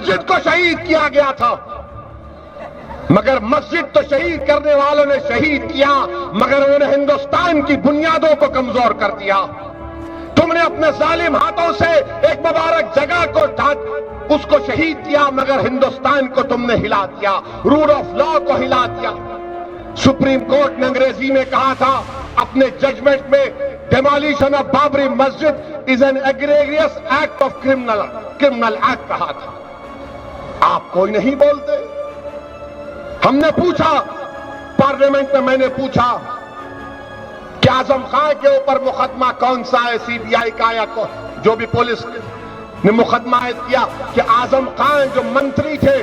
मस्जिद को शहीद किया गया था, मगर मस्जिद तो शहीद करने वालों ने शहीद किया, मगर उन्होंने हिंदुस्तान की बुनियादों को कमजोर कर दिया। तुमने अपने जालिम हाथों से एक मुबारक जगह को उसको शहीद किया, मगर हिंदुस्तान को तुमने हिला दिया, रूल ऑफ लॉ को हिला दिया। सुप्रीम कोर्ट ने अंग्रेजी में कहा था अपने जजमेंट में, demolition of Babri Masjid is an egregious act of criminal act कहा था। आप कोई नहीं बोलते। हमने पूछा पार्लियामेंट में, मैंने पूछा कि आजम खान के ऊपर मुकदमा कौन सा है, सीबीआई का या जो भी पुलिस ने मुकदमा किया, कि आजम खान जो मंत्री थे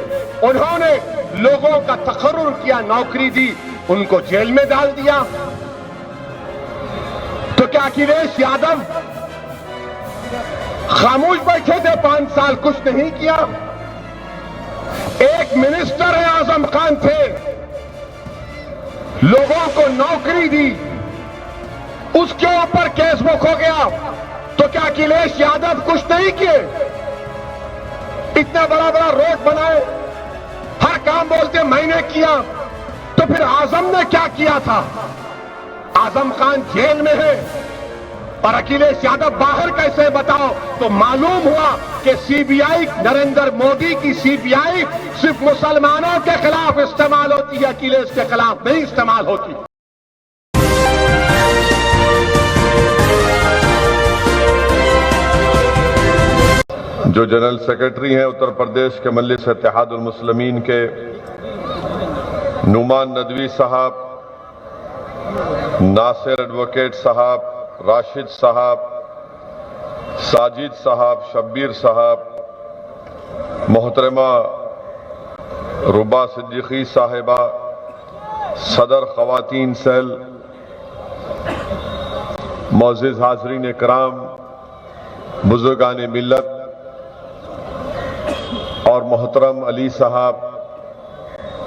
उन्होंने लोगों का तकर्रुर किया, नौकरी दी, उनको जेल में डाल दिया। तो क्या अखिलेश यादव खामोश बैठे थे 5 साल, कुछ नहीं किया? एक मिनिस्टर है आजम खान थे, लोगों को नौकरी दी, उसके ऊपर केस बुक हो गया, तो क्या अखिलेश यादव कुछ नहीं किए? इतना बड़ा बड़ा रोड बनाए, हर काम बोलते मैंने किया, तो फिर आजम ने क्या किया था? आजम खान जेल में है और अखिलेश यादव बाहर कैसे, बताओ? तो मालूम हुआ कि सीबीआई, नरेंद्र मोदी की सीबीआई सिर्फ मुसलमानों के खिलाफ इस्तेमाल होती है, अखिलेश के खिलाफ नहीं इस्तेमाल होती। जो जनरल सेक्रेटरी हैं उत्तर प्रदेश के मजलिस इत्तेहादुल मुस्लिमीन के नुमान नदवी साहब, नासिर एडवोकेट साहब, राशिद साहब, साजिद साहब, शब्बीर साहब, मोहतरमा रुबा सिद्दीकी साहिबा, सदर ख़वातीन सेल, मोअज़्ज़िज़ हाज़रीन इकराम, बुज़ुर्गान मिल्लत और मोहतरम अली साहब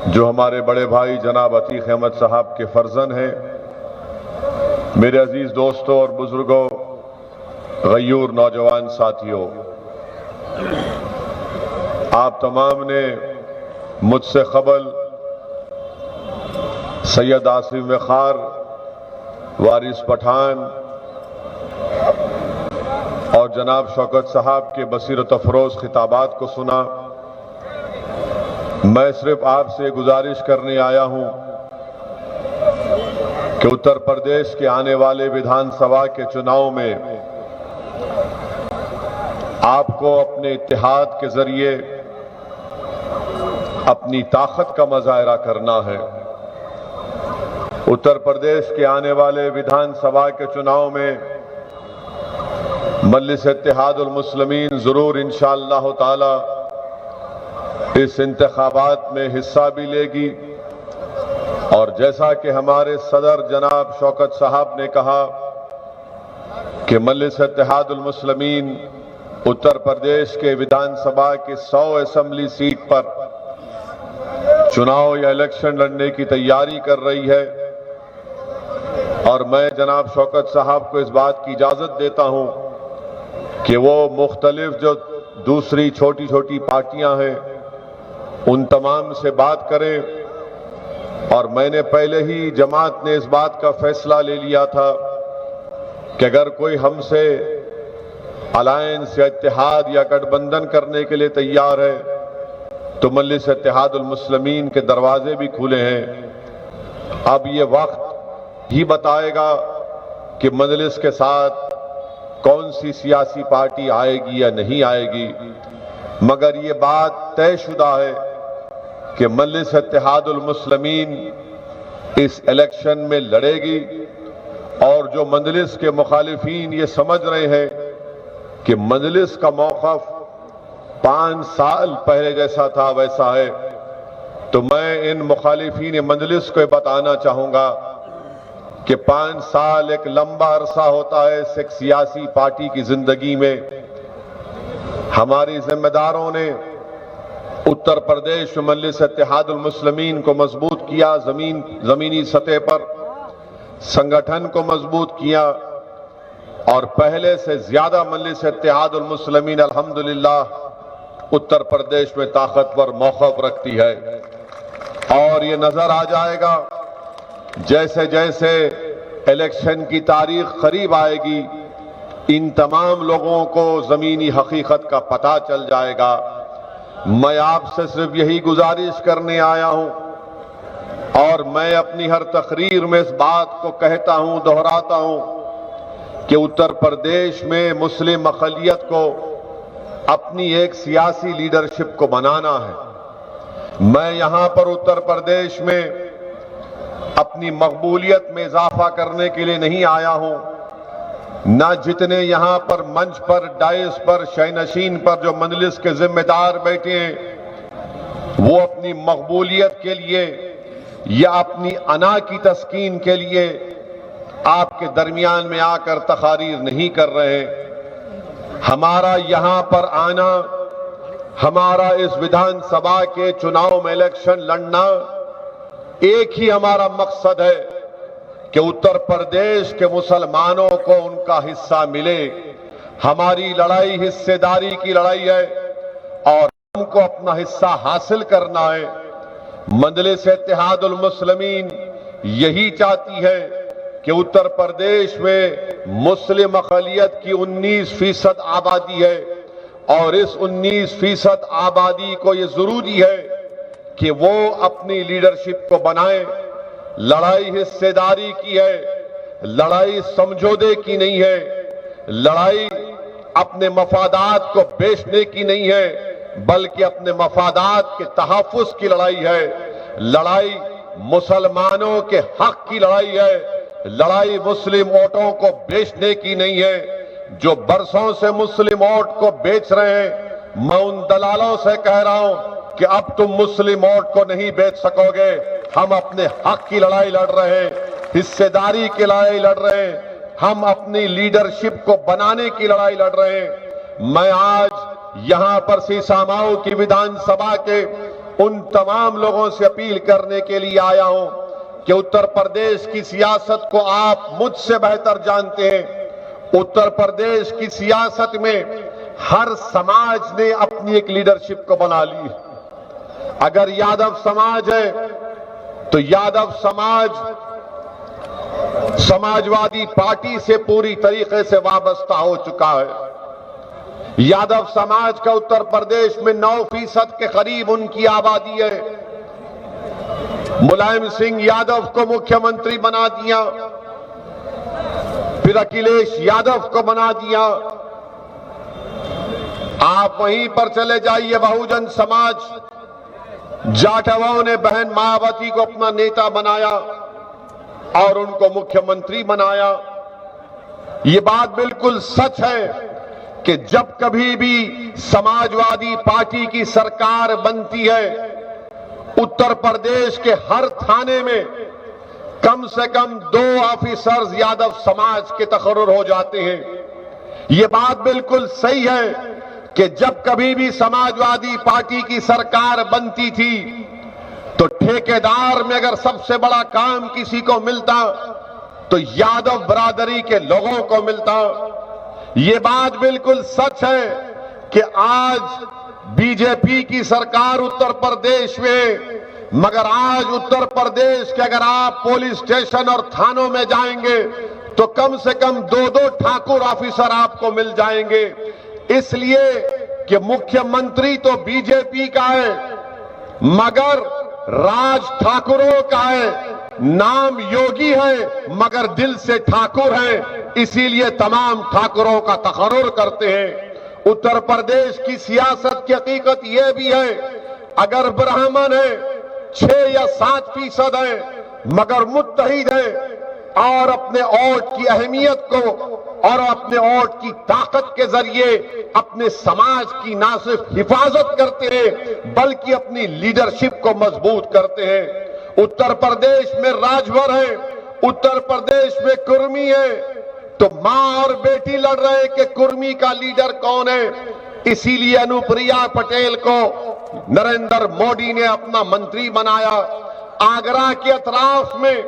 जो हमारे बड़े भाई जनाब अतीक अहमद साहब के फर्जन हैं, मेरे अजीज दोस्तों और बुजुर्गों, गयूर नौजवान साथियों, आप तमाम ने मुझसे कबल सैयद आसिफ खार, वारिस पठान और जनाब शौकत साहब के बसीरत अफरोज खिताबात को सुना। मैं सिर्फ आपसे गुजारिश करने आया हूं कि उत्तर प्रदेश के आने वाले विधानसभा के चुनाव में आपको अपने इत्तेहाद के जरिए अपनी ताकत का मुजाहरा करना है। उत्तर प्रदेश के आने वाले विधानसभा के चुनाव में मजलिस इत्तेहादुल मुस्लिमीन जरूर इंशाअल्लाह ताला इस इंतखाबात में हिस्सा भी लेगी। और जैसा कि हमारे सदर जनाब शौकत साहब ने कहा कि मजलिस इत्तेहादुल मुस्लिमीन उत्तर प्रदेश के विधानसभा की 100 असेंबली सीट पर चुनाव या इलेक्शन लड़ने की तैयारी कर रही है। और मैं जनाब शौकत साहब को इस बात की इजाजत देता हूं कि वो मुख्तलिफ जो दूसरी छोटी छोटी पार्टियां हैं उन तमाम से बात करें। और मैंने पहले ही जमात ने इस बात का फैसला ले लिया था कि अगर कोई हमसे अलायंस या इत्तेहाद या गठबंधन करने के लिए तैयार है तो मजलिस इत्तेहादुल मुस्लिमीन के दरवाजे भी खुले हैं। अब ये वक्त ही बताएगा कि मजलिस के साथ कौन सी सियासी पार्टी आएगी या नहीं आएगी, मगर ये बात तयशुदा है कि मजलिस इत्तेहादुल मुस्लिमीन इस इलेक्शन में लड़ेगी। और जो मजलिस के मुखालिफीन ये समझ रहे हैं कि मजलिस का मौक़िफ़ 5 साल पहले जैसा था वैसा है, तो मैं इन मुखालिफीन मजलिस को बताना चाहूंगा कि 5 साल एक लंबा अरसा होता है एक सियासी पार्टी की जिंदगी में। हमारी जिम्मेदारों ने उत्तर प्रदेश मजलिस इत्तेहादुल मुस्लिमीन को मजबूत किया, जमीनी सतह पर संगठन को मजबूत किया और पहले से ज्यादा मजलिस इत्तेहादुल मुस्लिमीन अल्हम्दुलिल्लाह उत्तर प्रदेश में ताकतवर मौक़िफ़ रखती है और ये नजर आ जाएगा जैसे जैसे इलेक्शन की तारीख करीब आएगी, इन तमाम लोगों को जमीनी हकीकत का पता चल जाएगा। मैं आपसे सिर्फ यही गुजारिश करने आया हूं और मैं अपनी हर तकरीर में इस बात को कहता हूं, दोहराता हूं कि उत्तर प्रदेश में मुस्लिम अक़लियत को अपनी एक सियासी लीडरशिप को बनाना है। मैं यहां पर उत्तर प्रदेश में अपनी मकबूलियत में इजाफा करने के लिए नहीं आया हूं, न जितने यहां पर मंच पर, डायस पर, शयनशीन पर जो मजलिस के जिम्मेदार बैठे हैं वो अपनी मकबूलियत के लिए या अपनी अना की तस्कीन के लिए आपके दरमियान में आकर तकारीर नहीं कर रहे। हमारा यहां पर आना, हमारा इस विधानसभा के चुनाव में इलेक्शन लड़ना, एक ही हमारा मकसद है कि उत्तर प्रदेश के मुसलमानों को उनका हिस्सा मिले। हमारी लड़ाई हिस्सेदारी की लड़ाई है और हमको अपना हिस्सा हासिल करना है। मजलिस इत्तेहादुल मुस्लिमीन यही चाहती है कि उत्तर प्रदेश में मुस्लिम अक़लियत की 19% आबादी है और इस 19% आबादी को ये जरूरी है कि वो अपनी लीडरशिप को बनाए। लड़ाई हिस्सेदारी की है, लड़ाई समझौते की नहीं है, लड़ाई अपने मफादात को बेचने की नहीं है, बल्कि अपने मफादात के तहफ़्फ़ुज़ की लड़ाई है। लड़ाई मुसलमानों के हक की लड़ाई है, लड़ाई मुस्लिम वोटों को बेचने की नहीं है। जो बरसों से मुस्लिम वोट को बेच रहे हैं, मैं उन दलालों से कह रहा हूं कि अब तुम मुस्लिम वोट को नहीं बेच सकोगे। हम अपने हक की लड़ाई लड़ रहे हैं, हिस्सेदारी की लड़ाई लड़ रहे हैं, हम अपनी लीडरशिप को बनाने की लड़ाई लड़ रहे हैं। मैं आज यहां पर सीसामाऊ की विधानसभा के उन तमाम लोगों से अपील करने के लिए आया हूं कि उत्तर प्रदेश की सियासत को आप मुझसे बेहतर जानते हैं। उत्तर प्रदेश की सियासत में हर समाज ने अपनी एक लीडरशिप को बना ली। अगर यादव समाज है तो यादव समाज समाजवादी पार्टी से पूरी तरीके से वाबस्ता हो चुका है। यादव समाज का उत्तर प्रदेश में 9% के करीब उनकी आबादी है। मुलायम सिंह यादव को मुख्यमंत्री बना दिया, फिर अखिलेश यादव को बना दिया। आप वहीं पर चले जाइए, बहुजन समाज, जाटवों ने बहन मायावती को अपना नेता बनाया और उनको मुख्यमंत्री बनाया। ये बात बिल्कुल सच है कि जब कभी भी समाजवादी पार्टी की सरकार बनती है, उत्तर प्रदेश के हर थाने में कम से कम 2 ऑफिसर्स यादव समाज के तकर्रुर हो जाते हैं। ये बात बिल्कुल सही है कि जब कभी भी समाजवादी पार्टी की सरकार बनती थी तो ठेकेदार में अगर सबसे बड़ा काम किसी को मिलता तो यादव बरादरी के लोगों को मिलता। ये बात बिल्कुल सच है कि आज बीजेपी की सरकार उत्तर प्रदेश में, मगर आज उत्तर प्रदेश के अगर आप पुलिस स्टेशन और थानों में जाएंगे तो कम से कम 2-2 ठाकुर ऑफिसर आपको मिल जाएंगे। इसलिए कि मुख्यमंत्री तो बीजेपी का है मगर राज ठाकुरों का है, नाम योगी है मगर दिल से ठाकुर है, इसीलिए तमाम ठाकुरों का तकर्रुर करते हैं। उत्तर प्रदेश की सियासत की हकीकत यह भी है, अगर ब्राह्मण है 6 या 7% है मगर मुत्तहिद है और अपने वोट की अहमियत को और अपने वोट की ताकत के जरिए अपने समाज की ना सिर्फ हिफाजत करते हैं बल्कि अपनी लीडरशिप को मजबूत करते हैं। उत्तर प्रदेश में राजभर है, उत्तर प्रदेश में कुर्मी है, तो मां और बेटी लड़ रहे हैं कि कुर्मी का लीडर कौन है। इसीलिए अनुप्रिया पटेल को नरेंद्र मोदी ने अपना मंत्री बनाया। आगरा के अतराफ में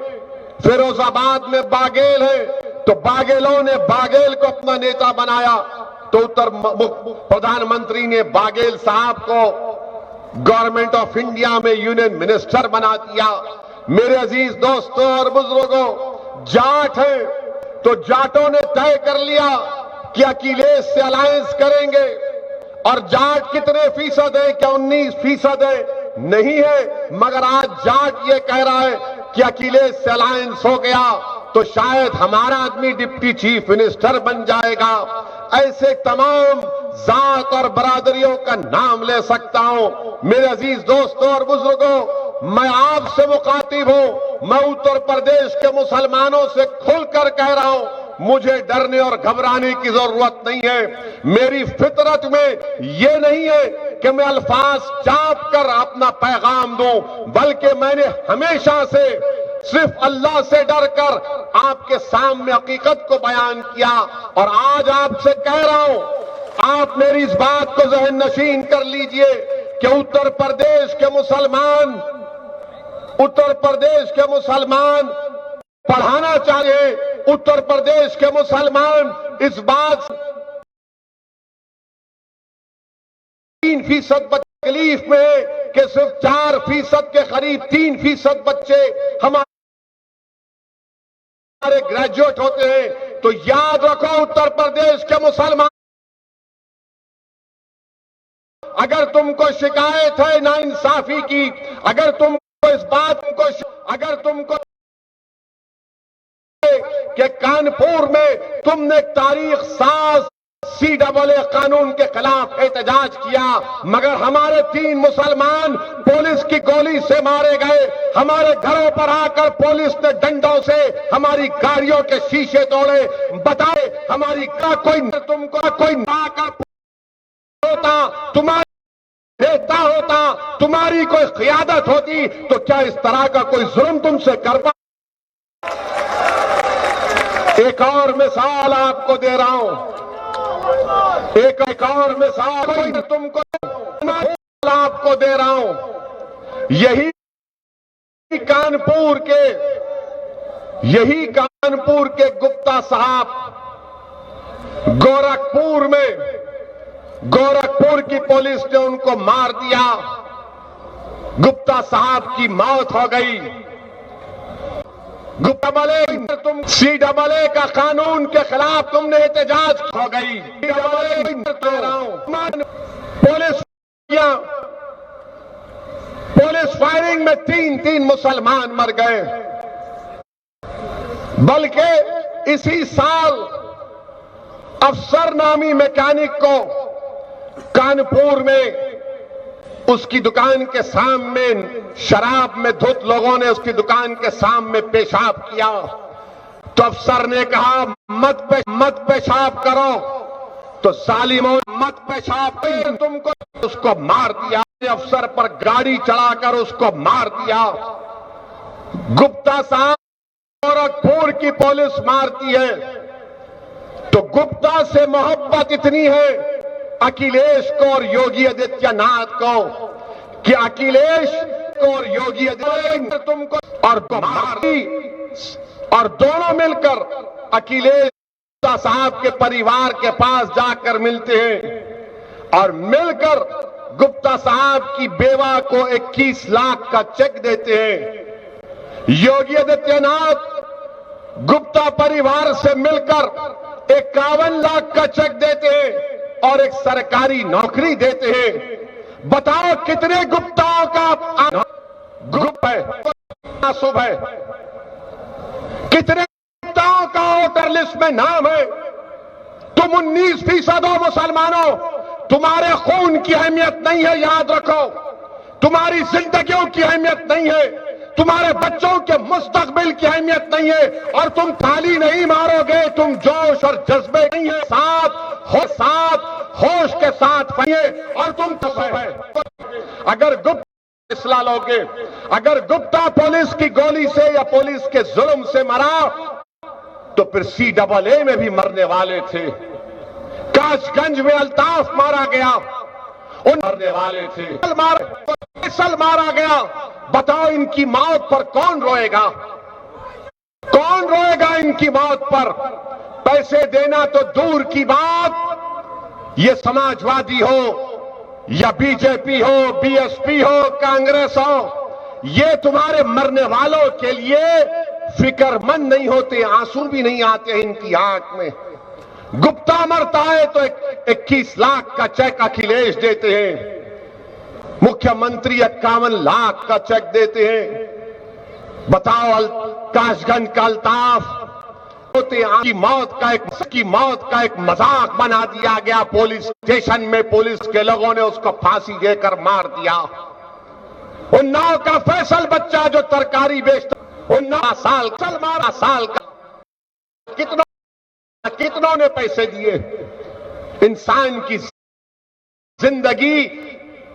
फिरोजाबाद में बाघेल है तो बाघेलों ने बाघेल को अपना नेता बनाया। तो उत्तर प्रधानमंत्री ने बाघेल साहब को गवर्नमेंट ऑफ इंडिया में यूनियन मिनिस्टर बना दिया। मेरे अजीज दोस्तों और बुजुर्गों, जाट है तो जाटों ने तय कर लिया कि अखिलेश से अलायंस करेंगे। और जाट कितने फीसद है? क्या 19% है? नहीं है। मगर आज जाट ये कह रहा है कि अखिलेश से अलायंस हो गया तो शायद हमारा आदमी डिप्टी चीफ मिनिस्टर बन जाएगा। ऐसे तमाम जात और बरादरियों का नाम ले सकता हूं। मेरे अजीज दोस्तों और बुजुर्गों, मैं आपसे मुखातिब हूं। मैं उत्तर प्रदेश के मुसलमानों से खुलकर कह रहा हूं, मुझे डरने और घबराने की जरूरत नहीं है। मेरी फितरत में यह नहीं है कि मैं अल्फाज चाप कर अपना पैगाम दूं, बल्कि मैंने हमेशा से सिर्फ अल्लाह से डरकर आपके सामने हकीकत को बयान किया। और आज आपसे कह रहा हूं, आप मेरी इस बात को ज़हन नशीन कर लीजिए कि उत्तर प्रदेश के मुसलमान पढ़ाना चाहिए। उत्तर प्रदेश के मुसलमान इस बात 3% तकलीफ में है कि सिर्फ 4% के करीब 3% बच्चे हमारे ग्रेजुएट होते हैं। तो याद रखो उत्तर प्रदेश के मुसलमान, अगर तुमको शिकायत है नाइंसाफी की, अगर तुमको इस बात को, अगर तुमको कि कानपुर में तुमने तारीख साज CAA कानून के खिलाफ एहतजाज किया, मगर हमारे 3 मुसलमान पुलिस की गोली से मारे गए। हमारे घरों पर आकर पुलिस ने डंडों से हमारी गाड़ियों के शीशे तोड़े। बताए हमारी का कोई तुमको कोई आकर होता, तुम्हारी नेता होता, तुम्हारी कोई क़ियादत होती तो क्या इस तरह का कोई जुल्म तुमसे कर पा। एक और मिसाल आपको दे रहा हूं, एक और मिसाल तुमको आपको दे रहा हूं। यही कानपुर के गुप्ता साहब गोरखपुर की पुलिस ने उनको मार दिया। गुप्ता साहब की मौत हो गई। CAA का कानून के खिलाफ तुमने एहतजाज हो गई। पुलिस फायरिंग में 3 मुसलमान मर गए। बल्कि इसी साल अफसर नामी मैकेनिक को कानपुर में उसकी दुकान के सामने शराब में धुत लोगों ने उसकी दुकान के सामने पेशाब किया। तो अफसर ने कहा मत पेशाब करो, तो जालिमों मत पेशाब करो, तुमको उसको मार दिया। अफसर पर गाड़ी चढ़ाकर उसको मार दिया। गुप्ता साहब गोरखपुर की पुलिस मारती है। तो गुप्ता से मोहब्बत इतनी है अखिलेश को और योगी आदित्यनाथ को कि अखिलेश को और योगी आदित्यनाथ तुमको और मारी, और दोनों मिलकर अखिलेश साहब के परिवार के पास जाकर मिलते हैं और मिलकर गुप्ता साहब की बेवा को 21 लाख का चेक देते हैं। योगी आदित्यनाथ गुप्ता परिवार से मिलकर 51 लाख का चेक देते हैं और एक सरकारी नौकरी देते हैं। बताओ कितने गुप्ताओं का ग्रुप है, शुभ है, कितने गुप्ताओं का वोटर लिस्ट में नाम है। तुम 19% हो मुसलमानों, तुम्हारे खून की अहमियत नहीं है, याद रखो। तुम्हारी जिंदगियों की अहमियत नहीं है, तुम्हारे बच्चों के मुस्तकबिल की अहमियत नहीं है। और तुम ताली नहीं मारोगे, तुम जोश और जज्बे नहीं है, साथ होश के साथ फैले और तुम तो है। अगर गुप्ता फैसला लोगे, अगर गुप्ता पुलिस की गोली से या पुलिस के जुल्म से मरा तो फिर CAA में भी मरने वाले थे। काशगंज में अल्ताफ मारा गया, उन मरने वाले थे। फैसल मारा गया। बताओ इनकी मौत पर कौन रोएगा? कौन रोएगा इनकी मौत पर? पैसे देना तो दूर की बात, ये समाजवादी हो या बीजेपी हो, बीएसपी हो, कांग्रेस हो, ये तुम्हारे मरने वालों के लिए फिक्रमंद नहीं होते, आंसू भी नहीं आते इनकी आंख में। गुप्ता मरता है तो 21 लाख का चेक अखिलेश देते हैं, मुख्यमंत्री 51 लाख का चेक देते हैं। बताओ, काशगंज का अल्ताफ होते की मौत का एक मजाक बना दिया गया। पुलिस स्टेशन में पुलिस के लोगों ने उसको फांसी देकर मार दिया। उन्नाव का फैसल बच्चा जो तरकारी बेचता, 12 साल का कितनों ने पैसे दिए? इंसान की जिंदगी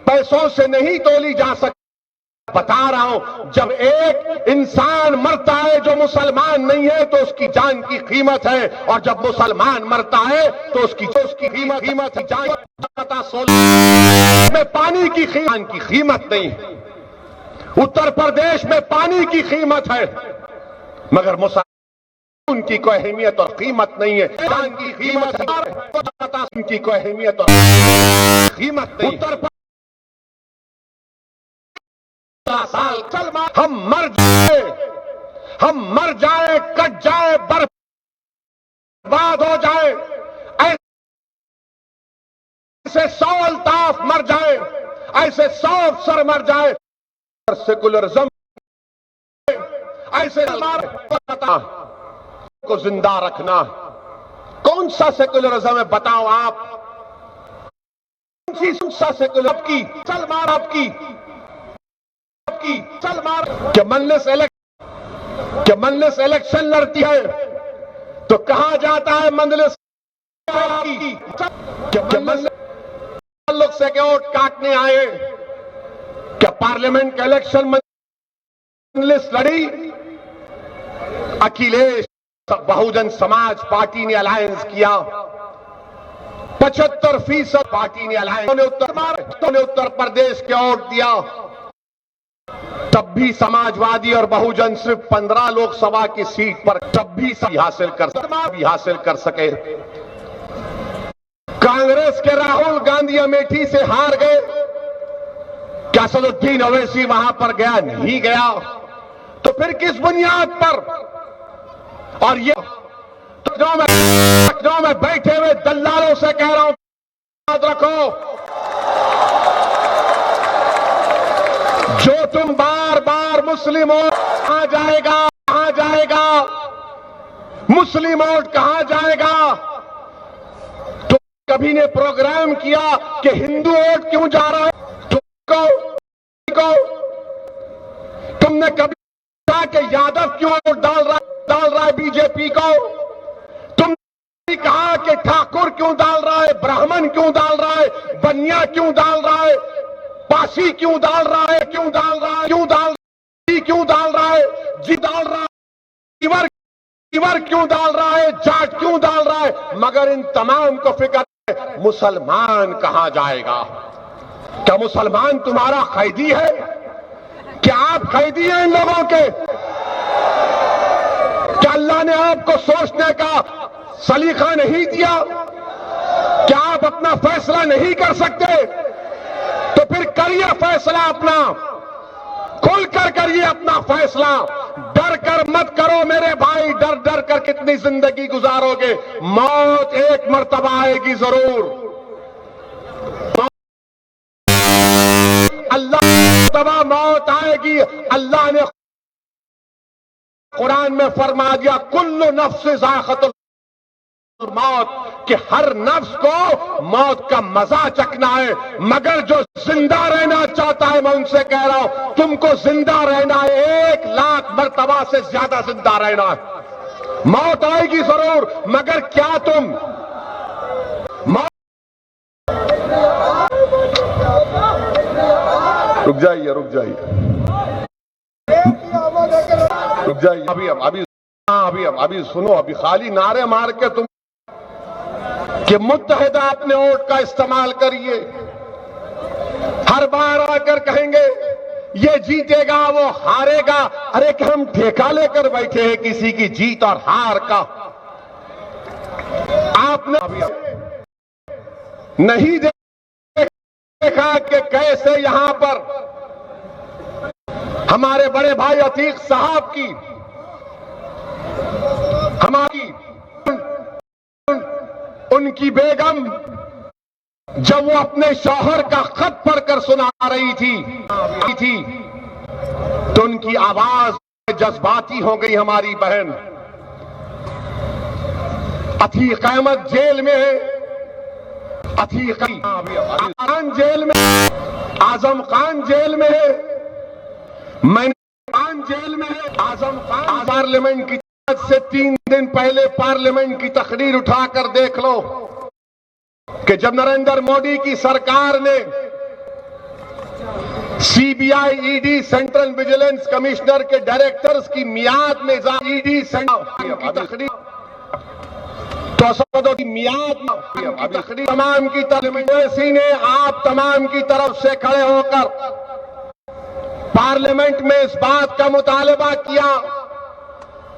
पैसों से नहीं तोली जा सकती। बता रहा हूं, जब एक इंसान मरता है जो मुसलमान नहीं है तो उसकी जान की कीमत है, और जब मुसलमान मरता है तो उसकी कीमत है जान। पता 16 में पानी की कीमत नहीं, उत्तर प्रदेश में पानी की कीमत है, मगर मुसलमान उनकी कोई अहमियत और कीमत नहीं है। जान की कीमत है, उनकी कोई अहमियत और कीमत नहीं। उत्तर साल हम मर जाए, कट जाए, बर्बाद हो जाए, ऐसे 100 अल्ताफ मर जाए, ऐसे 100 अफसर मर जाए, सेकुलरिज्म ऐसे को जिंदा रखना। कौन सा सेकुलरिज्म है बताओ आप? कौन सा सेकुलर की चल मार आपकी चल मार क्या मजलिस इलेक्शन लड़ती है तो कहा जाता है मजलिस लोग से के वोट काटने आए। क्या पार्लियामेंट का इलेक्शन मजलिस लड़ी? अखिलेश बहुजन समाज पार्टी ने अलायंस किया, 75% पार्टी ने अलायंस ने उत्तर प्रदेश के वोट दिया। तब भी समाजवादी और बहुजन सिर्फ 15 लोकसभा की सीट पर तब भी हासिल कर सके। कांग्रेस के राहुल गांधी अमेठी से हार गए। क्या असदुद्दीन ओवैसी वहां पर गया? नहीं गया। तो फिर किस बुनियाद पर? और ये लखनऊ में बैठे हुए दल्लालों से कह रहा हूं, याद रखो, जो तुम बार बार मुस्लिम वोट कहां जाएगा, मुस्लिम वोट कहां जाएगा? तो कभी ने प्रोग्राम किया कि हिंदू वोट क्यों जा रहा है? तुमने कभी कहा कि यादव क्यों वोट डाल रहा है बीजेपी को? तुमने कहा कि ठाकुर क्यों डाल रहा है, ब्राह्मण क्यों डाल रहा है, बनिया क्यों डाल रहा है, पासी क्यों डाल रहा है, क्यों डाल रहा है, जी डाल रहा है, इवर क्यों डाल रहा है, जाट क्यों डाल रहा है? मगर इन तमाम को फिक्र है मुसलमान कहां जाएगा? क्या मुसलमान तुम्हारा कैदी है? क्या आप कैदी हैं इन लोगों के? क्या अल्लाह ने आपको सोचने का सलीका नहीं दिया? क्या आप अपना फैसला नहीं कर सकते? तो फिर करिए फैसला अपना, खुल कर करिए अपना फैसला। डर कर मत करो मेरे भाई, डर कर कितनी जिंदगी गुजारोगे? मौत एक मर्तबा आएगी जरूर। अल्लाह मौत आएगी। अल्लाह ने कुरान में फरमा दिया, कुल्लु नफ्स ज़ाइक़तुल मौत, कि हर नफ्स को मौत का मजा चखना है, मगर जो जिंदा रहना चाहता है, मैं उनसे कह रहा हूं, तुमको जिंदा रहना है, 1 लाख मर्तबा से ज्यादा जिंदा रहना है। मौत आएगी जरूर, मगर क्या तुम रुक जाइए अभी सुनो, अभी खाली नारे मार के तुम कि मुत्तहिदा अपने वोट का इस्तेमाल करिए। हर बार आकर कहेंगे ये जीतेगा वो हारेगा। अरे कि हम ठेका लेकर बैठे हैं किसी की जीत और हार का? आपने नहीं देखा कि कैसे यहां पर हमारे बड़े भाई अतीक साहब की हमारी उनकी बेगम जब वो अपने शौहर का खत पढ़कर सुना रही थी तो उनकी आवाज जज्बाती हो गई। हमारी बहन अतीक अहमद जेल में है, अतीक खान जेल में, आजम खान जेल में है, मैंने खान जेल में है। आजम खान पार्लियामेंट की से 3 दिन पहले पार्लियामेंट की तकरीर उठाकर देख लो कि जब नरेंद्र मोदी की सरकार ने CBI, ED, central vigilance commissioner के डायरेक्टर्स की मियाद में ईडी की तकरीर तो की मियाद तकरीर तमाम की तरफ ने आप तमाम की तरफ से खड़े होकर पार्लियामेंट में इस बात का मुतालबा किया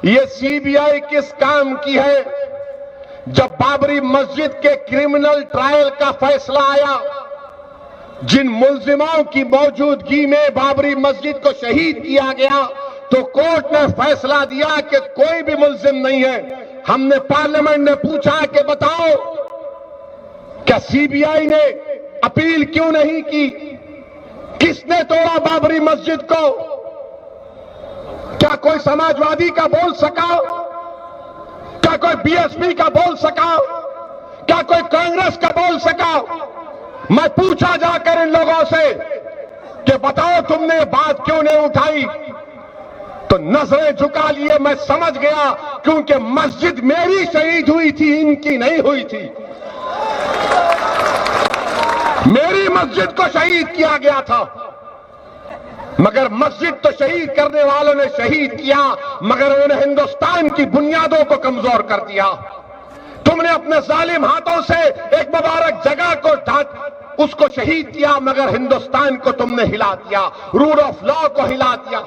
ये सीबीआई किस काम की है। जब बाबरी मस्जिद के क्रिमिनल ट्रायल का फैसला आया, जिन मुल्जिमों की मौजूदगी में बाबरी मस्जिद को शहीद किया गया, तो कोर्ट ने फैसला दिया कि कोई भी मुल्जिम नहीं है। हमने पार्लियामेंट ने पूछा कि बताओ क्या सीबीआई ने अपील क्यों नहीं की? किसने तोड़ा बाबरी मस्जिद को? क्या कोई समाजवादी का बोल सका? क्या कोई बीएसपी का बोल सका? क्या कोई कांग्रेस का बोल सका? मैं पूछा जाकर इन लोगों से कि बताओ तुमने ये बात क्यों नहीं उठाई? तो नजरें झुका लिए। मैं समझ गया क्योंकि मस्जिद मेरी शहीद हुई थी, इनकी नहीं हुई थी। मेरी मस्जिद को शहीद किया गया था, मगर मस्जिद तो शहीद करने वालों ने शहीद किया, मगर उन्होंने हिंदुस्तान की बुनियादों को कमजोर कर दिया। तुमने अपने जालिम हाथों से एक मुबारक जगह को उसको शहीद किया, मगर हिंदुस्तान को तुमने हिला दिया, रूल ऑफ लॉ को हिला दिया।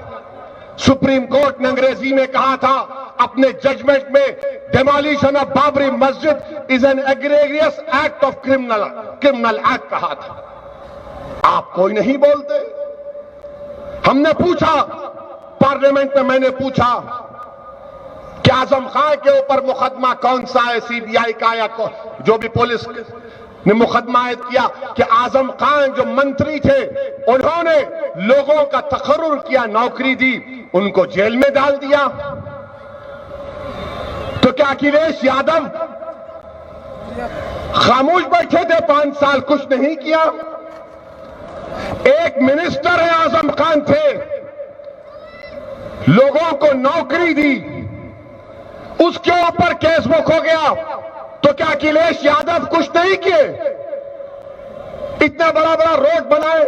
सुप्रीम कोर्ट ने अंग्रेजी में कहा था अपने जजमेंट में, demolition of Babri Masjid is an egregious act of criminal act कहा था। आप कोई नहीं बोलते। हमने पूछा पार्लियामेंट में, मैंने पूछा कि आजम खान के ऊपर मुकदमा कौन सा है, सीबीआई का या जो भी पुलिस ने मुकदमा आयद किया, कि आजम खान जो मंत्री थे उन्होंने लोगों का तकर्रुर किया, नौकरी दी, उनको जेल में डाल दिया। तो क्या अखिलेश यादव खामोश बैठे थे 5 साल, कुछ नहीं किया? एक मिनिस्टर है आजम खान थे, लोगों को नौकरी दी, उसके ऊपर केस बुक हो गया, तो क्या अखिलेश यादव कुछ नहीं किए? इतना बड़ा बड़ा रोड बनाए,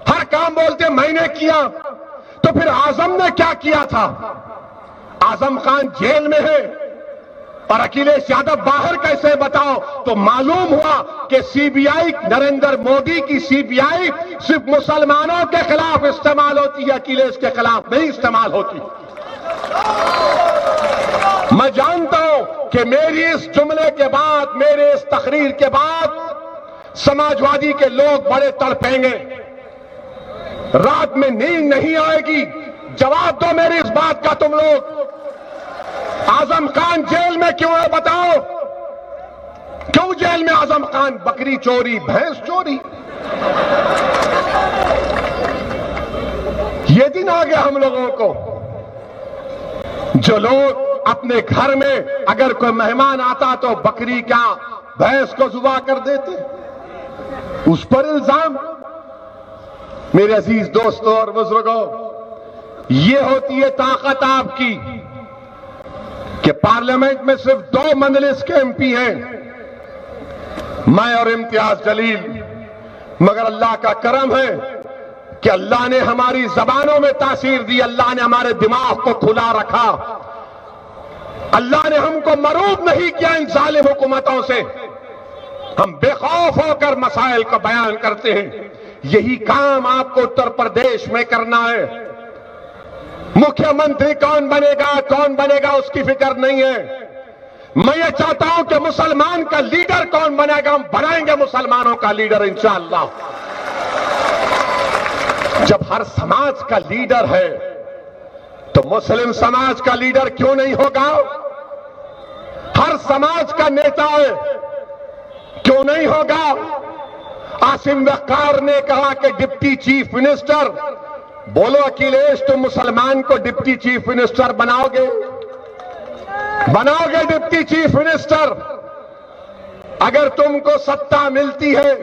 हर काम बोलते मैंने किया, तो फिर आजम ने क्या किया था? आजम खान जेल में है और अखिलेश यादव बाहर कैसे, बताओ? तो मालूम हुआ कि सीबीआई, नरेंद्र मोदी की सीबीआई सिर्फ मुसलमानों के खिलाफ इस्तेमाल होती है, अखिलेश के खिलाफ नहीं इस्तेमाल होती। मैं जानता हूं कि मेरी इस जुमले के बाद, मेरे इस तकरीर के बाद समाजवादी के लोग बड़े तड़पेंगे, रात में नींद नहीं आएगी। जवाब दो मेरी इस बात का तुम लोग। आजम खान जेल में क्यों है बताओ? क्यों जेल में आजम खान? बकरी चोरी, भैंस चोरी। ये दिन आ गया हम लोगों को, जो लोग अपने घर में अगर कोई मेहमान आता तो बकरी क्या, भैंस को जुबा कर देते, उस पर इल्जाम। मेरे अजीज दोस्तों और बुजुर्गों, ये होती है ताकत आपकी कि पार्लियामेंट में सिर्फ 2 मंजलिस के एमपी हैं, मैं और इम्तियाज जलील। मगर अल्लाह का करम है कि अल्लाह ने हमारी जबानों में तासीर दी, अल्लाह ने हमारे दिमाग को खुला रखा, अल्लाह ने हमको मरूब नहीं किया इन जालिम हुकूमतों से। हम बेखौफ होकर मसाइल का बयान करते हैं। यही काम आपको उत्तर प्रदेश में करना है। मुख्यमंत्री कौन बनेगा उसकी फिक्र नहीं है, मैं ये चाहता हूं कि मुसलमान का लीडर कौन बनेगा, हम बनाएंगे मुसलमानों का लीडर इंशाअल्लाह। जब हर समाज का लीडर है तो मुस्लिम समाज का लीडर क्यों नहीं होगा? हर समाज का नेता है, क्यों नहीं होगा? आसिम वक़ार ने कहा कि डिप्टी चीफ मिनिस्टर, बोलो अखिलेश तुम मुसलमान को डिप्टी चीफ मिनिस्टर बनाओगे? बनाओगे डिप्टी चीफ मिनिस्टर? अगर तुमको सत्ता मिलती है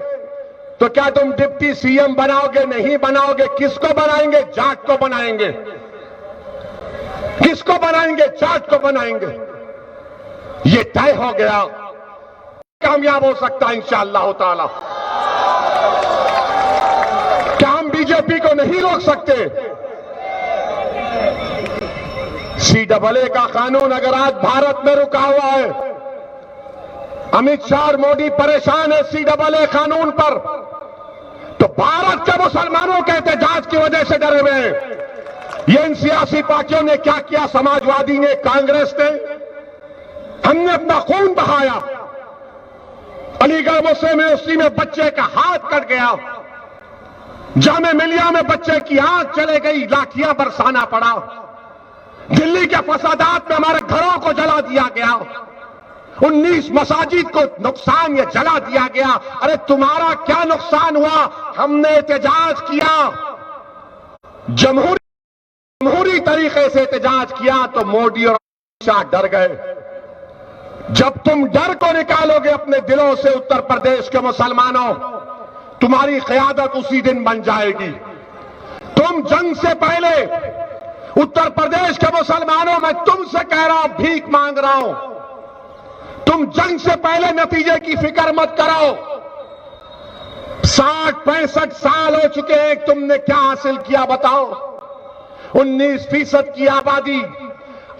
तो क्या तुम डिप्टी सीएम बनाओगे? नहीं बनाओगे। किसको बनाएंगे? जाट को बनाएंगे। किसको बनाएंगे? जाट को बनाएंगे। ये तय हो गया, कामयाब हो सकता है इंशाअल्लाह ताला। क्या हम बीजेपी को नहीं रोक सकते? CAA का कानून अगर आज भारत में रुका हुआ है, अमित शाह और मोदी परेशान है CAA कानून पर, तो भारत के मुसलमानों के एहतजाज की वजह से डरे हुए हैं। ये इन सियासी पार्टियों ने क्या किया? समाजवादी ने, कांग्रेस ने, हमने अपना खून बहाया। अलीगढ़ मुस्लिम यूनिवर्सिटी में बच्चे का हाथ कट गया, जामे मिलिया में बच्चे की आंख चले गई, लाठियां बरसाना पड़ा। दिल्ली के फसादात में हमारे घरों को जला दिया गया, 19 मसाजिद को नुकसान या जला दिया गया। अरे तुम्हारा क्या नुकसान हुआ? हमने एहतजाज किया, जमहूरी तरीके से एहतजाज किया तो मोदी और अमित शाह डर गए। जब तुम डर को निकालोगे अपने दिलों से उत्तर प्रदेश के मुसलमानों, तुम्हारी क़यादत उसी दिन बन जाएगी। तुम जंग से पहले उत्तर प्रदेश के मुसलमानों, मैं तुमसे कह रहा हूं, भीख मांग रहा हूं, तुम जंग से पहले नतीजे की फिक्र मत करो। 60-65 साल हो चुके हैं, तुमने क्या हासिल किया बताओ? 19% की आबादी,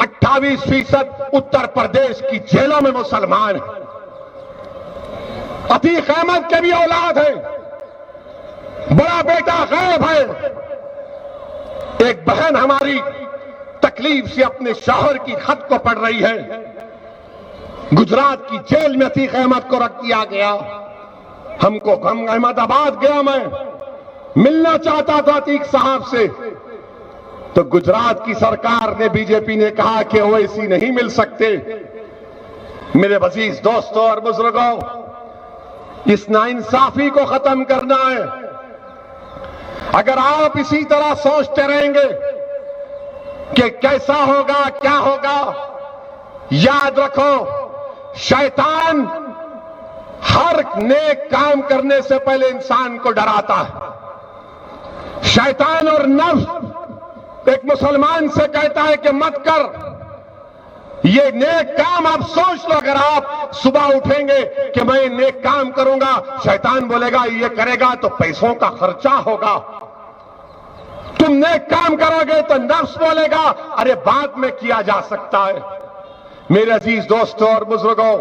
28% उत्तर प्रदेश की जेलों में मुसलमान हैं। अतीक अहमद के भी औलाद है, बड़ा बेटा गैब है। एक बहन हमारी तकलीफ से अपने शौहर की खत को पढ़ रही है। गुजरात की जेल में अतीक अहमद को रख दिया गया। हम अहमदाबाद गया, मैं मिलना चाहता था अतीक साहब से, तो गुजरात की सरकार ने, बीजेपी ने कहा कि ओवैसी नहीं मिल सकते। मेरे अजीज दोस्तों और बुजुर्गों, इस नाइंसाफी को खत्म करना है। अगर आप इसी तरह सोचते रहेंगे कि कैसा होगा, क्या होगा, याद रखो, शैतान हर नेक काम करने से पहले इंसान को डराता है। शैतान और नफ्स एक मुसलमान से कहता है कि मत कर ये नेक काम, आप सोच लो, अगर आप सुबह उठेंगे कि मैं नेक काम करूंगा, शैतान बोलेगा ये करेगा तो पैसों का खर्चा होगा। तुम नेक काम करोगे तो नफ्स बोलेगा अरे बाद में किया जा सकता है। मेरे अजीज दोस्तों और बुजुर्गों,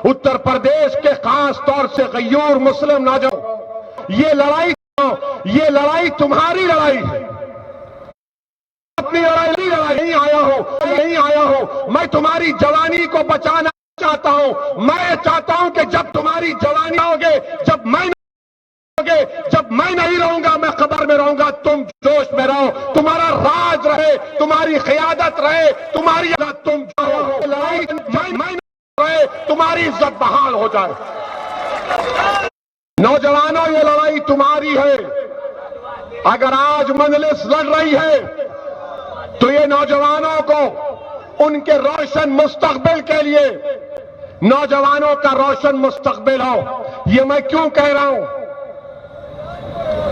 उत्तर प्रदेश के खास तौर से गयूर मुस्लिम नौजवान, ये लड़ाई तुम्हारी लड़ाई है, अपनी लड़ाई नहीं आया हूं। मैं तुम्हारी जवानी को बचाना चाहता हूं। मैं चाहता हूं कि जब तुम्हारी जवानी होगे, जब मैं नहीं रहूंगा, मैं कब्र में रहूंगा, तुम जोश में रहो, तुम्हारा राज रहे, तुम्हारी क़यादत रहे, तुम्हारी तुम लड़ाई मैं रहे, तुम्हारी इज्जत बहाल हो जाए। नौजवानों, ये लड़ाई तुम्हारी है। अगर आज मजलिस लड़ रही है तो ये नौजवानों को उनके रोशन मुस्तकबिल के लिए, नौजवानों का रोशन मुस्तकबिल हो। ये मैं क्यों कह रहा हूं?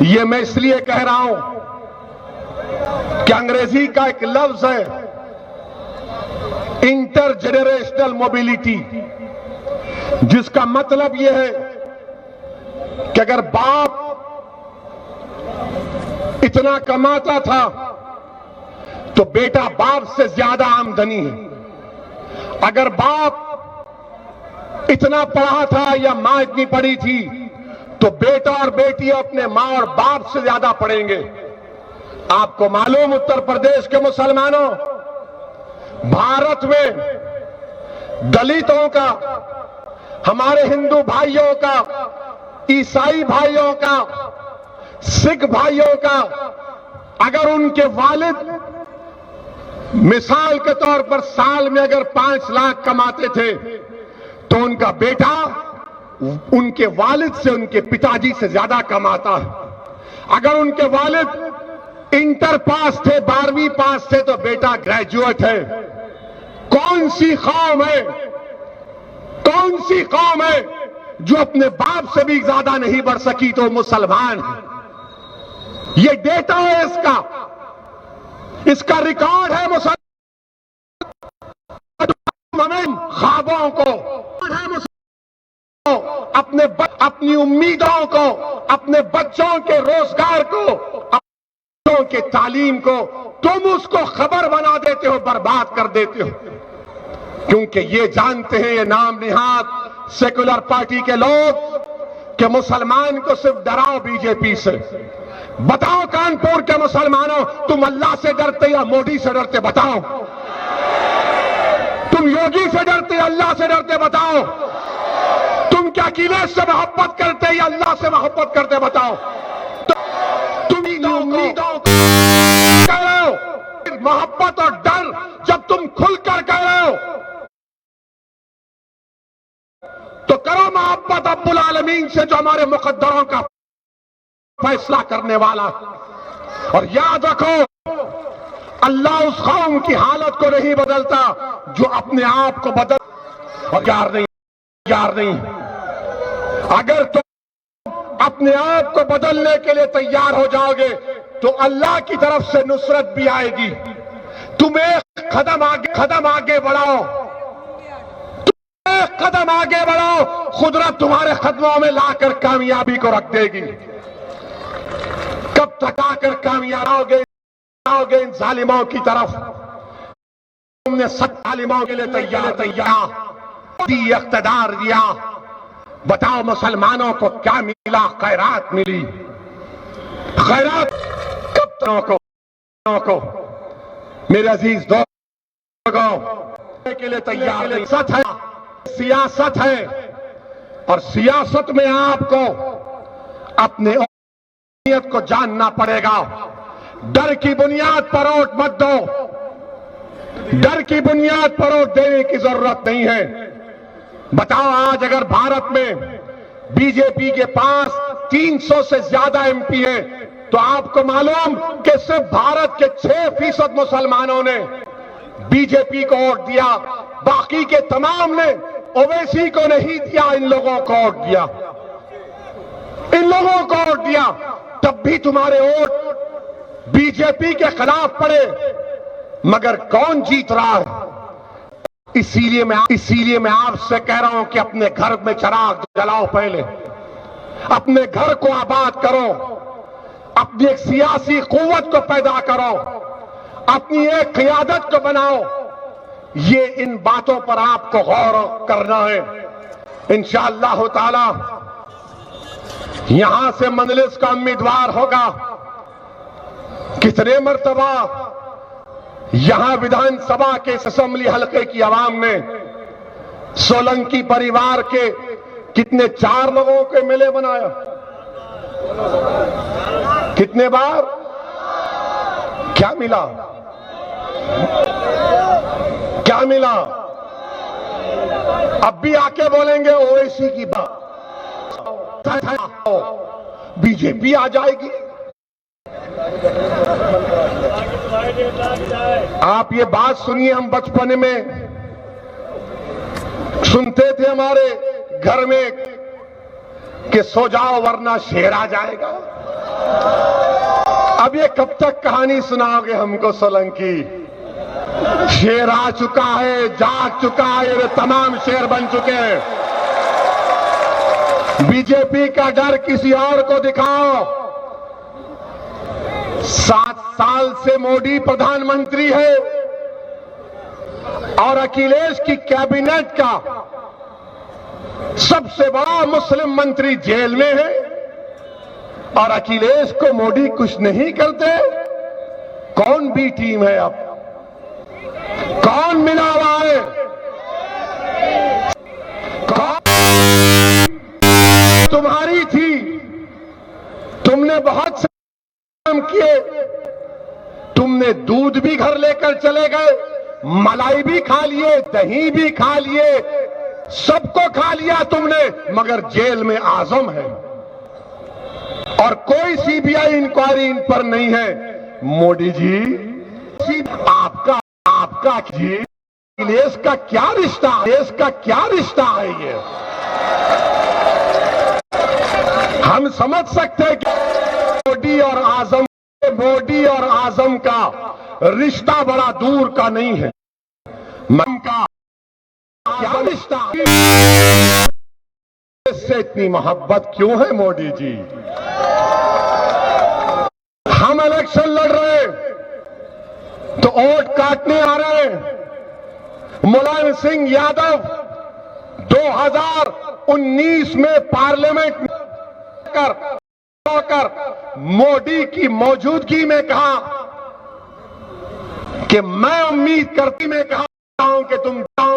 ये मैं इसलिए कह रहा हूं कि अंग्रेजी का एक लफ्ज है इंटरजेनरेशनल मोबिलिटी, जिसका मतलब यह है कि अगर बाप इतना कमाता था तो बेटा बाप से ज्यादा आमदनी है। अगर बाप इतना पढ़ा था या मां इतनी पढ़ी थी तो बेटा और बेटी अपने मां और बाप से ज्यादा पढ़ेंगे। आपको मालूम, उत्तर प्रदेश के मुसलमानों, भारत में दलितों का, हमारे हिंदू भाइयों का, ईसाई भाइयों का, सिख भाइयों का, अगर उनके वालिद मिसाल के तौर पर साल में अगर 5 लाख कमाते थे तो उनका बेटा उनके वालिद से, उनके पिताजी से ज्यादा कमाता है। अगर उनके वालिद इंटर पास थे, 12वीं पास थे, तो बेटा ग्रेजुएट है। कौन सी कौम है, कौन सी कौम है जो अपने बाप से भी ज्यादा नहीं बढ़ सकी तो मुसलमान है। ये डेटा है इसका रिकॉर्ड है। मुसलमान ख्वाबों को, अपनी उम्मीदों को, अपने बच्चों के रोजगार को, बच्चों के तालीम को तुम उसको खबर बना देते हो, बर्बाद कर देते हो, क्योंकि ये जानते हैं, ये नाम निहाद सेकुलर पार्टी के लोग, कि मुसलमान को सिर्फ डराओ बीजेपी से। बताओ कानपुर के मुसलमानों, तुम अल्लाह से डरते या मोदी से डरते? बताओ। तुम योगी से डरते, अल्लाह से डरते? बताओ। तुम क्या अखिलेश से मोहब्बत करते या अल्लाह से मोहब्बत करते? बताओ। तुम उम्मीदों कह रहे हो, मोहब्बत और डर जब तुम खुलकर कह रहे हो तो करो मोहब्बत अब्बुल आलमीन से, जो हमारे मुकद्दरों का फैसला करने वाला। और याद रखो, अल्लाह उस कौम की हालत को नहीं बदलता जो अपने आप को बदल, और यार नहीं। अगर तुम अपने आप को बदलने के लिए तैयार हो जाओगे तो अल्लाह की तरफ से नुसरत भी आएगी। तुम एक कदम आगे बढ़ाओ, एक कदम आगे बढ़ाओ, कुदरत तुम्हारे कदमों में लाकर कामयाबी को रख देगी। कब तक आकर कामयाब आओगे इन जालिमों की तरफ? तुमने जालिमों के लिए तैयार इख्तिदार दिया। बताओ मुसलमानों को क्या मिला? खैरात मिली। खैरात कब को मेरे अजीज दोस्तों के लिए तैयार नहीं। सच है, सियासत है, और सियासत में आपको अपने नियत को जानना पड़ेगा। डर की बुनियाद पर वोट मत दो, डर की बुनियाद पर वोट देने की जरूरत नहीं है। बताओ, आज अगर भारत में बीजेपी के पास 300 से ज्यादा एमपी है, तो आपको मालूम कि सिर्फ भारत के 6% मुसलमानों ने बीजेपी को वोट दिया, बाकी के तमाम ने ओवैसी को नहीं दिया, इन लोगों को वोट दिया, इन लोगों को वोट दिया। तब भी तुम्हारे वोट बीजेपी के खिलाफ पड़े, मगर कौन जीत रहा है? इसीलिए मैं आपसे कह रहा हूं कि अपने घर में चिराग जलाओ, पहले अपने घर को आबाद करो, अपनी एक सियासी कुव्वत को पैदा करो, अपनी एक क़ियादत को बनाओ। ये इन बातों पर आपको गौर करना है। इंशाअल्लाह ताला यहां से मजलिस का उम्मीदवार होगा। कितने मर्तबा यहां विधानसभा के असेंबली हलके की आवाम ने सोलंकी परिवार के कितने 4 लोगों के मेले बनाया? कितने बार? क्या मिला? क्या मिला? अब भी आके बोलेंगे ओवैसी की बात, बीजेपी आ जाएगी। आप ये बात सुनिए, हम बचपन में सुनते थे हमारे घर में कि सो जाओ वरना शेर आ जाएगा। अब ये कब तक कहानी सुनाओगे हमको सोलंकी? शेर आ चुका है, जाग चुका है, ये तमाम शेर बन चुके हैं। बीजेपी का डर किसी और को दिखाओ। 7 साल से मोदी प्रधानमंत्री है और अखिलेश की कैबिनेट का सबसे बड़ा मुस्लिम मंत्री जेल में है, और अखिलेश को मोदी कुछ नहीं करते। कौन बी टीम है? अब कौन मिला हुआ है? तुम्हारी थी, तुमने बहुत से काम किए, तुमने दूध भी घर लेकर चले गए, मलाई भी खा लिए, दही भी खा लिए, सबको खा लिया तुमने, मगर जेल में आजम है और कोई सीबीआई इंक्वायरी इन पर नहीं है। मोदी जी, आपका जी देश का क्या रिश्ता, देश का क्या रिश्ता है ये? हम समझ सकते हैं कि मोदी और आजम का रिश्ता बड़ा दूर का नहीं है, मन का क्या रिश्ता, इससे इतनी मोहब्बत क्यों है मोदी जी? हम इलेक्शन लड़ रहे हैं तो वोट काटने आ रहे हैं। मुलायम सिंह यादव 2019 में पार्लियामेंट में कर मोदी की मौजूदगी में कहा कि मैं उम्मीद करती में कहा हूं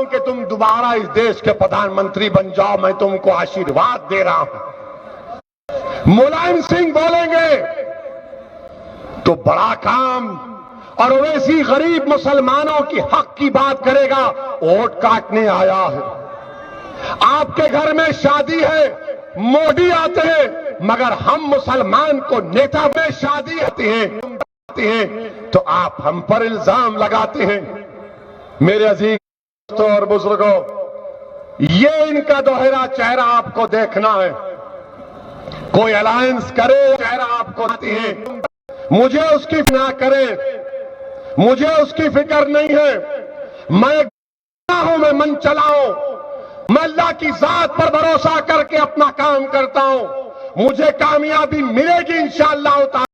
कि तुम दोबारा इस देश के प्रधानमंत्री बन जाओ, मैं तुमको आशीर्वाद दे रहा हूं। मुलायम सिंह बोलेंगे तो बड़ा काम, और वैसी गरीब मुसलमानों की हक की बात करेगा, वोट काटने आया है। आपके घर में शादी है, मोदी आते हैं, मगर हम मुसलमान को नेता में शादी आती है तो आप हम पर इल्जाम लगाते हैं। मेरे अजीज दोस्तों और बुजुर्गों, ये इनका दोहरा चेहरा आपको देखना है। कोई अलायंस करे, चेहरा आपको आती है, मुझे उसकी ना करे, मुझे उसकी फिक्र नहीं है। मैं मन चलाऊं, मैं अल्लाह की जात पर भरोसा करके अपना काम करता हूं, मुझे कामयाबी मिलेगी इंशाअल्लाह।